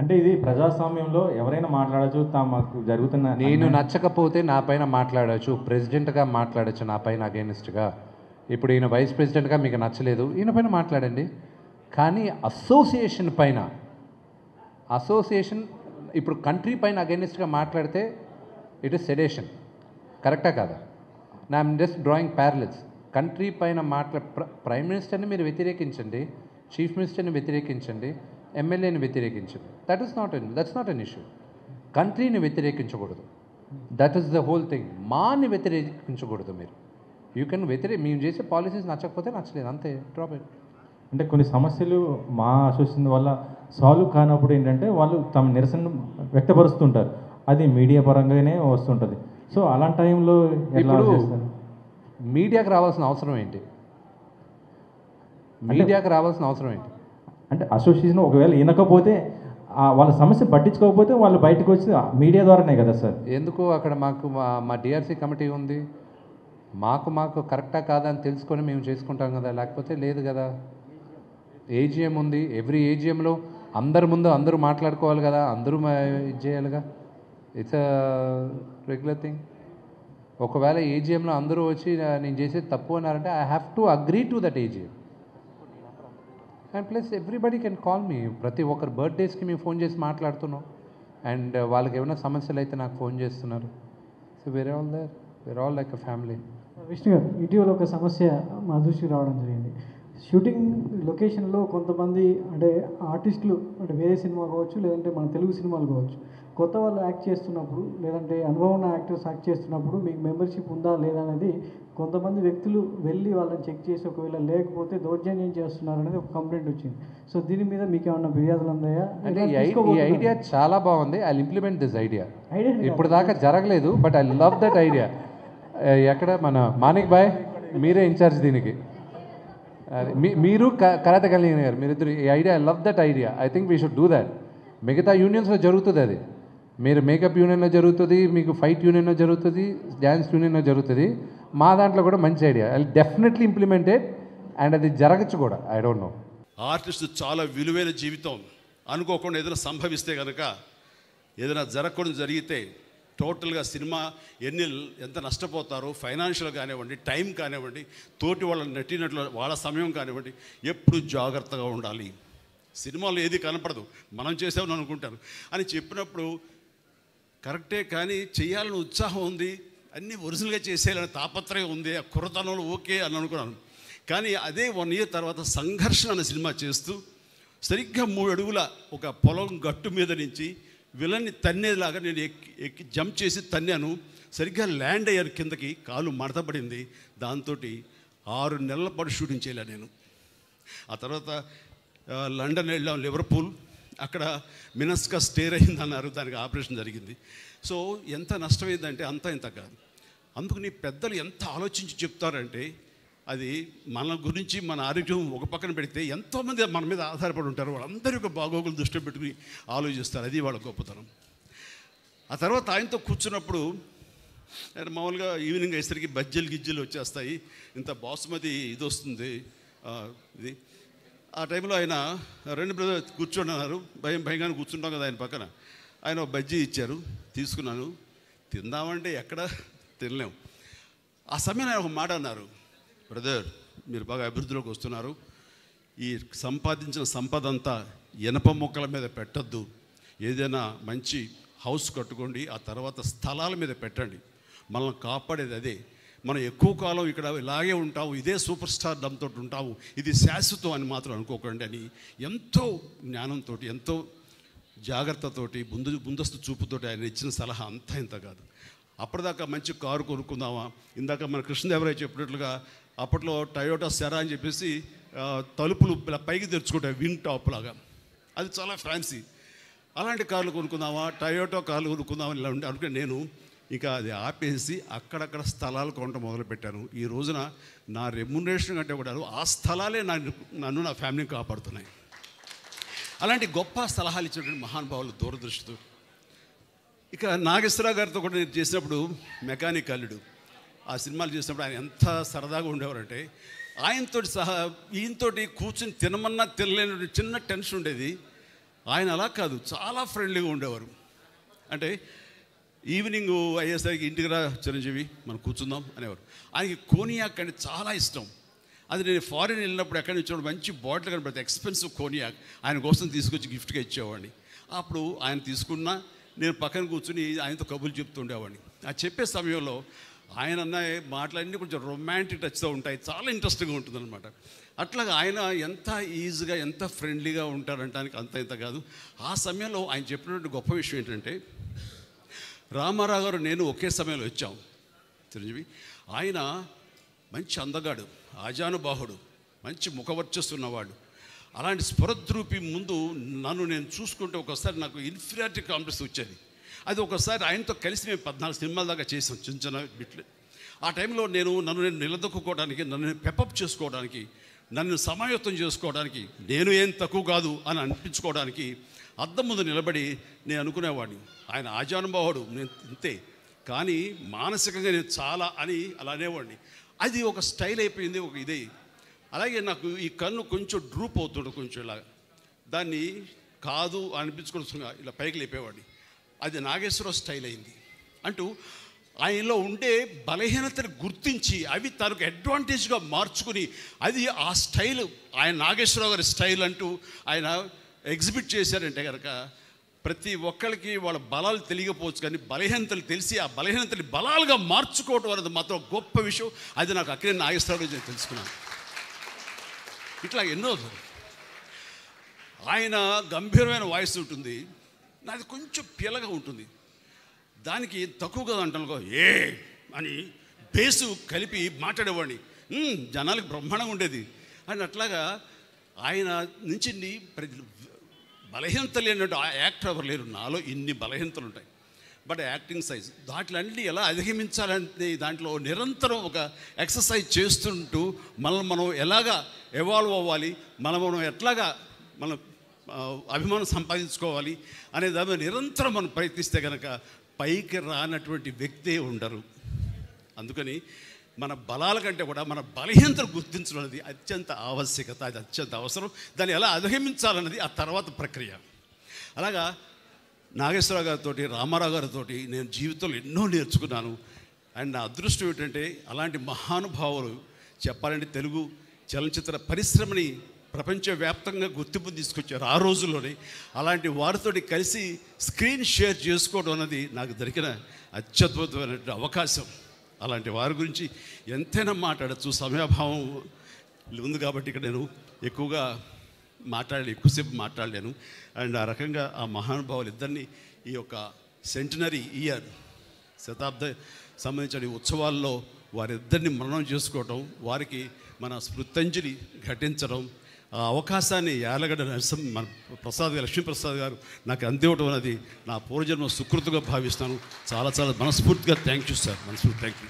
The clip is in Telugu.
అంటే ఇది ప్రజాస్వామ్యంలో ఎవరైనా మాట్లాడచ్చు, తమకు జరుగుతున్న నేను నచ్చకపోతే నా పైన మాట్లాడచ్చు, ప్రెసిడెంట్గా మాట్లాడచ్చు నా పైన అగైనిస్ట్గా. ఇప్పుడు ఈయన వైస్ ప్రెసిడెంట్గా మీకు నచ్చలేదు, ఈయన పైన మాట్లాడండి. కానీ అసోసియేషన్ ఇప్పుడు కంట్రీ పైన అగైనిస్ట్గా మాట్లాడితే ఇట్ ఇస్ సెడేషన్. కరెక్టా కాదా? నా I'm just drawing parallels. Country పైన ప్రైమ్ మినిస్టర్ని మీరు వ్యతిరేకించండి, చీఫ్ మినిస్టర్ని వ్యతిరేకించండి, ఎమ్మెల్యేని వ్యతిరేకించండి. That's not an issue. కంట్రీని వ్యతిరేకించకూడదు. That is the whole thing. మాని వ్యతిరేకించకూడదు. మీరు మేము చేసే పాలసీస్ నచ్చకపోతే నచ్చలేదు, అంతే, డ్రాప్ ఇట్. అంటే కొన్ని సమస్యలు మా అసోసియేషన్ వల్ల సాల్వ్ కానప్పుడు ఏంటంటే వాళ్ళు తమ నిరసన వ్యక్తపరుస్తుంటారు, అది మీడియా పరంగానే వస్తుంటుంది. సో అలాంటి టైంలో ఇప్పుడు మీడియాకి రావాల్సిన అవసరం ఏంటి? అంటే అసోసియేషన్ ఒకవేళ వినకపోతే వాళ్ళ సమస్య పట్టించుకోకపోతే వాళ్ళు బయటకు వచ్చి మీడియా ద్వారానే కదా సార్. ఎందుకు అక్కడ మా డిఆర్సీ కమిటీ ఉంది, మాకు కరెక్టా కాదా అని తెలుసుకొని మేము చేసుకుంటాం కదా, లేకపోతే లేదు కదా. ఏజిఎం ఉంది, ఎవ్రీ ఏజిఎంలో అందరి ముందు అందరూ మాట్లాడుకోవాలి కదా, అందరూ ఇది చేయాలిగా. It's regular thing. ఒకవేళ ఏజిఎంలో అందరూ వచ్చి నేను చేసేది తప్పు అన్నారంటే I have to agree to that AGM. And plus everybody can call me. ప్రతి ఒక్కరు బర్త్డేస్కి మేము ఫోన్ చేసి మాట్లాడుతున్నాం, అండ్ వాళ్ళకి ఏమైనా సమస్యలు అయితే నాకు ఫోన్ చేస్తున్నారు. సో వేరే all like a family. Vishnu గారు, ఇటీవల ఒక సమస్య మా దృష్టికి రావడం జరిగింది. షూటింగ్ లొకేషన్లో కొంతమంది అంటే ఆర్టిస్టులు, అంటే వేరే సినిమా కావచ్చు, లేదంటే మన తెలుగు సినిమాలు కావచ్చు, కొత్త వాళ్ళు యాక్ట్ చేస్తున్నప్పుడు, లేదంటే అనుభవం ఉన్న యాక్టర్స్ యాక్ట్ చేస్తున్నప్పుడు మీకు మెంబర్షిప్ ఉందా లేదా అనేది కొంతమంది వ్యక్తులు వెళ్ళి వాళ్ళని చెక్ చేసి ఒకవేళ లేకపోతే దౌర్జన్యం చేస్తున్నారు అనేది ఒక కంప్లైంట్ వచ్చింది. సో దీని మీద మీకు ఏమన్నా ఫిర్యాదులు ఉన్నాయా? అంటే ఈ ఐడియా చాలా బాగుంది. I implement this idea. ఇప్పుడు దాకా జరగలేదు, but I love that idea. ఎక్కడ మన మానిక్ బాయ్, మీరే ఇన్ఛార్జ్ దీనికి. మీరు కరాటే కళ్యాణ్ గారు, మీరిద్దరు ఈ idea, I love that idea. I think we should do that. మిగతా యూనియన్స్లో జరుగుతుంది అది. మీరు మేకప్ యూనియన్లో జరుగుతుంది, మీకు ఫైట్ యూనియన్లో జరుగుతుంది, డ్యాన్స్ యూనియన్లో జరుగుతుంది. మా దాంట్లో కూడా మంచి idea. I definitely implemented, and అది జరగచ్చు కూడా. I don't know. ఆర్టిస్ట్ చాలా విలువైన జీవితం. అనుకోకుండా ఏదైనా సంభవిస్తే కనుక, ఏదైనా జరగకుండా జరిగితే టోటల్గా సినిమా ఎంత నష్టపోతారో, ఫైనాన్షియల్ కానివ్వండి, టైం కానివ్వండి, తోటి వాళ్ళ నటినట్లు వాళ్ళ సమయం కానివ్వండి, ఎప్పుడు జాగ్రత్తగా ఉండాలి. సినిమాలో ఏది కనపడదు, మనం చేసామని అనుకుంటారు అని చెప్పినప్పుడు కరెక్టే, కానీ చేయాలని ఉత్సాహం ఉంది, అన్నీ ఒరిజినల్గా చేసేయాలని తాపత్రయం ఉంది, ఆ కుర్రతనంలో ఓకే అని అనుకున్నాను. కానీ అదే 1 year తర్వాత సంఘర్షణ అనే సినిమా చేస్తూ సరిగ్గా 3 అడుగుల ఒక పొలం గట్టు మీద నుంచి విలన్ని తన్నేలాగా నేను ఎక్కి జంప్ చేసి తన్నాను. సరిగ్గా ల్యాండ్ అయ్యాను కిందకి, కాలు మడతపడింది. దాంతో 6 నెలల పాటు షూటింగ్ చేయలే నేను. ఆ తర్వాత లండన్ వెళ్ళాం, లివర్పూల్, అక్కడ మినస్కా స్టేర్ అయిందన్నారు, దానికి ఆపరేషన్ జరిగింది. సో ఎంత నష్టమైందంటే ఇంత కాదు. అందుకు నీ పెద్దలు ఎంత ఆలోచించి చెప్తారంటే, అది మన గురించి, మన ఆరోగ్యం ఒక పక్కన పెడితే ఎంతోమంది మన మీద ఆధారపడి ఉంటారు, వాళ్ళందరి యొక్క బాగోగులు దృష్టిలో పెట్టుకుని ఆలోచిస్తారు. అది వాళ్ళ గొప్పతనం. ఆ తర్వాత ఆయనతో కూర్చున్నప్పుడు మామూలుగా ఈవినింగ్ అయ్యేసరికి బజ్జీలు గిజ్జీలు వచ్చేస్తాయి, ఇంత బాసుమతి ఇది వస్తుంది. ఇది ఆ టైంలో ఆయన 2 బ్రదర్ కూర్చొని అన్నారు. భయంగానే కూర్చుంటాం కదా ఆయన పక్కన. ఆయన ఒక బజ్జీ ఇచ్చారు, తీసుకున్నాను. తిందామంటే ఎక్కడ తినలేము. ఆ సమయంలో ఆయన ఒక మాట అన్నారు, బ్రదర్ మీరు బాగా అభివృద్ధిలోకి వస్తున్నారు, ఈ సంపాదించిన సంపద అంతా ఇనప మొక్కల మీద పెట్టద్దు, ఏదైనా మంచి హౌస్ కట్టుకోండి, ఆ తర్వాత స్థలాల మీద పెట్టండి, మనల్ని కాపాడేది అదే. మనం ఎక్కువ కాలం ఇక్కడ ఇలాగే ఉంటాము, ఇదే సూపర్ స్టార్ డంతో ఉంటాము, ఇది శాశ్వతం అని మాత్రం అనుకోకండి అని ఎంతో జ్ఞానంతో, ఎంతో జాగ్రత్తతోటి, ముందస్తు చూపుతోటి ఆయన ఇచ్చిన సలహా ఇంత కాదు. అప్పటిదాకా మంచి కారు కొనుక్కుందామా, ఇందాక మన కృష్ణదేవరాయ చెప్పినట్లుగా అప్పట్లో టయోటా సెరా అని చెప్పేసి తలుపులు పైకి తెరుచుకుంటాయి, వింగ్ టాప్ లాగా, అది చాలా ఫ్యాన్సీ. అలాంటి కార్లు కొనుక్కుందామా, టయోటా కార్లు కొనుక్కుందామా ఇలా ఉంటే అనుకుని నేను ఇంకా అది ఆపేసి అక్కడక్కడ స్థలాలు కొనడం మొదలుపెట్టాను. ఈ రోజున నా రెమ్యునరేషన్ కంటే కూడా ఆ స్థలాలే నన్ను నా ఫ్యామిలీని కాపాడుతున్నాయి. అలాంటి గొప్ప సలహాలు ఇచ్చినటువంటి మహానుభావులు దూరదృష్టితో. ఇక నాగేశ్వరరావు గారితో కూడా నేను చేసినప్పుడు మెకానిక్ అల్లుడు ఆ సినిమాలు చేసినప్పుడు ఆయన ఎంత సరదాగా ఉండేవారంటే, ఆయనతో సహా ఈయనతోటి కూర్చొని తినమన్నా తినలేని చిన్న టెన్షన్ ఉండేది. ఆయన అలా కాదు, చాలా ఫ్రెండ్లీగా ఉండేవారు. అంటే ఈవినింగ్ అయ్యేసరికి ఇంటికి రా చిరంజీవి మనం కూర్చుందాం అనేవారు. ఆయనకి కోనియాక్ అంటే చాలా ఇష్టం. అది నేను ఫారిన్ వెళ్ళినప్పుడు ఎక్కడి నుంచి మంచి బాటిల్ కనబడితే ఎక్స్పెన్సివ్ కోనియాక్ ఆయన కోసం తీసుకొచ్చి గిఫ్ట్గా ఇచ్చేవాడిని. అప్పుడు ఆయన తీసుకున్నా నేను పక్కన కూర్చుని ఆయనతో కబుర్లు చెప్తుండేవాడిని. ఆ చెప్పే సమయంలో ఆయన అన్న మాటలన్నీ కొంచెం రొమాంటిక్ టచ్తో ఉంటాయి, చాలా ఇంట్రెస్టింగ్గా ఉంటుందన్నమాట. అట్లాగా ఆయన ఎంత ఈజీగా ఎంత ఫ్రెండ్లీగా ఉంటారంటానికి అంత ఇంత కాదు. ఆ సమయంలో ఆయన చెప్పినటువంటి గొప్ప విషయం ఏంటంటే, రామారావు గారు నేను ఒకే సమయంలో వచ్చాం చిరంజీవి. ఆయన మంచి అందగాడు, ఆజానుబాహుడు, మంచి ముఖవర్చస్సు ఉన్నవాడు. అలాంటి స్ఫురద్రూపి ముందు నన్ను నేను చూసుకుంటే ఒకసారి నాకు ఇన్ఫీరియారిటీ కాంప్లెక్స్ వచ్చేది. అది ఒకసారి ఆయనతో కలిసి మేము 14 సినిమాల దాకా చేసాం, చిన్న చిన్న బిట్లు. ఆ టైంలో నన్ను నేను నిలదొక్కుకోవడానికి, నన్ను పెప్పప్ చేసుకోవడానికి, నన్ను సమాయత్తం చేసుకోవడానికి, నేను ఏం తక్కువ కాదు అని అనిపించుకోవడానికి అద్దం ముందు నిలబడి నేను అనుకునేవాడిని, ఆయన ఆజానుభావుడు, నేను ఇంతే, కానీ మానసికంగా నేను చాలా అని అలా అనేవాడిని. అది ఒక స్టైల్ అయిపోయింది, ఒక ఇదే. అలాగే నాకు ఈ కన్ను కొంచెం డ్రూప్ అవుతుండే, కొంచెం ఇలా దాన్ని కాదు అనిపించుకోవచ్చుగా ఇలా పైకి లేపేవాడిని. అది నాగేశ్వరరావు స్టైల్ అయింది. అంటూ ఆయనలో ఉండే బలహీనతను గుర్తించి అవి తనకు అడ్వాంటేజ్గా మార్చుకుని అది ఆ స్టైల్, ఆయన నాగేశ్వరరావు గారి స్టైల్ అంటూ ఆయన ఎగ్జిబిట్ చేశారంటే కనుక ప్రతి ఒక్కరికి వాళ్ళ బలాలు తెలియకపోవచ్చు, కానీ బలహీనతలు తెలిసి ఆ బలహీనతని బలాలుగా మార్చుకోవడం అనేది మాత్రం గొప్ప విషయం. అది నాకు అక్కడే నాగేశ్వరరావు నేను తెలుసుకున్నాను. ఇట్లా ఎన్నో ఆయన గంభీరమైన వాయిస్ ఉంటుంది, నాది కొంచెం పిల్లగా ఉంటుంది. దానికి తక్కువగా అంటాను ఏ అని బేసు కలిపి మాట్లాడేవాడిని, జనాలకు బ్రహ్మాండంగా ఉండేది. అని అట్లాగా ఆయన నుంచి ప్రతి బలహీనతలు ఏంటంటే ఆ యాక్టర్ ఎవరు లేరు, నాలో ఇన్ని బలహీనతలు ఉంటాయి. బట్ యాక్టింగ్ సైజ్ దాంట్లన్నీ ఎలా అధిగమించాలంటే దాంట్లో నిరంతరం ఒక ఎక్సర్సైజ్ చేస్తుంటూ మనం ఎలాగా ఎవాల్వ్ అవ్వాలి, మనం ఎట్లాగా మనం అభిమానం సంపాదించుకోవాలి అనే దాని నిరంతరం మనం ప్రయత్నిస్తే కనుక పైకి రానటువంటి వ్యక్తే ఉండరు. అందుకని మన బలాల కంటే కూడా మన బలహీనతను గుర్తించడం అనేది అత్యంత ఆవశ్యకత, అది అత్యంత అవసరం. దాన్ని ఎలా అధిగమించాలన్నది ఆ తర్వాత ప్రక్రియ. అలాగా నాగేశ్వరరావు గారితో, రామారావు గారితో నేను జీవితంలో ఎన్నో నేర్చుకున్నాను. అండ్ నా అదృష్టం ఏంటంటే అలాంటి మహానుభావులు చెప్పాలంటే తెలుగు చలనచిత్ర పరిశ్రమని ప్రపంచవ్యాప్తంగా గుర్తింపు తీసుకొచ్చారు ఆ రోజుల్లోనే. అలాంటి వారితో కలిసి స్క్రీన్ షేర్ చేసుకోవడం అన్నది నాకు దొరికిన అత్యద్భుతమైనటువంటి అవకాశం. అలాంటి వారి గురించి ఎంతైనా మాట్లాడచ్చు, సమయాభావం ఉంది కాబట్టి ఇక్కడ నేను ఎక్కువసేపు మాట్లాడలేను. అండ్ ఆ రకంగా ఆ మహానుభావులు ఇద్దరిని ఈ యొక్క సెంటినరీ ఇయర్ శతాబ్ద సంబంధించిన ఉత్సవాల్లో వారిద్దరిని మననం చేసుకోవటం, వారికి మన స్మృత్యంజలి ఘటించడం, ఆ అవకాశాన్ని యాలగడ్డ మన లక్ష్మీప్రసాద్ గారు నాకు అందివ్వడం అనేది నా పూర్వజన్మ సుకృతిగా భావిస్తాను. చాలా చాలా మనస్ఫూర్తిగా థ్యాంక్ యూ సార్, మనస్ఫూర్తి థ్యాంక్ యూ.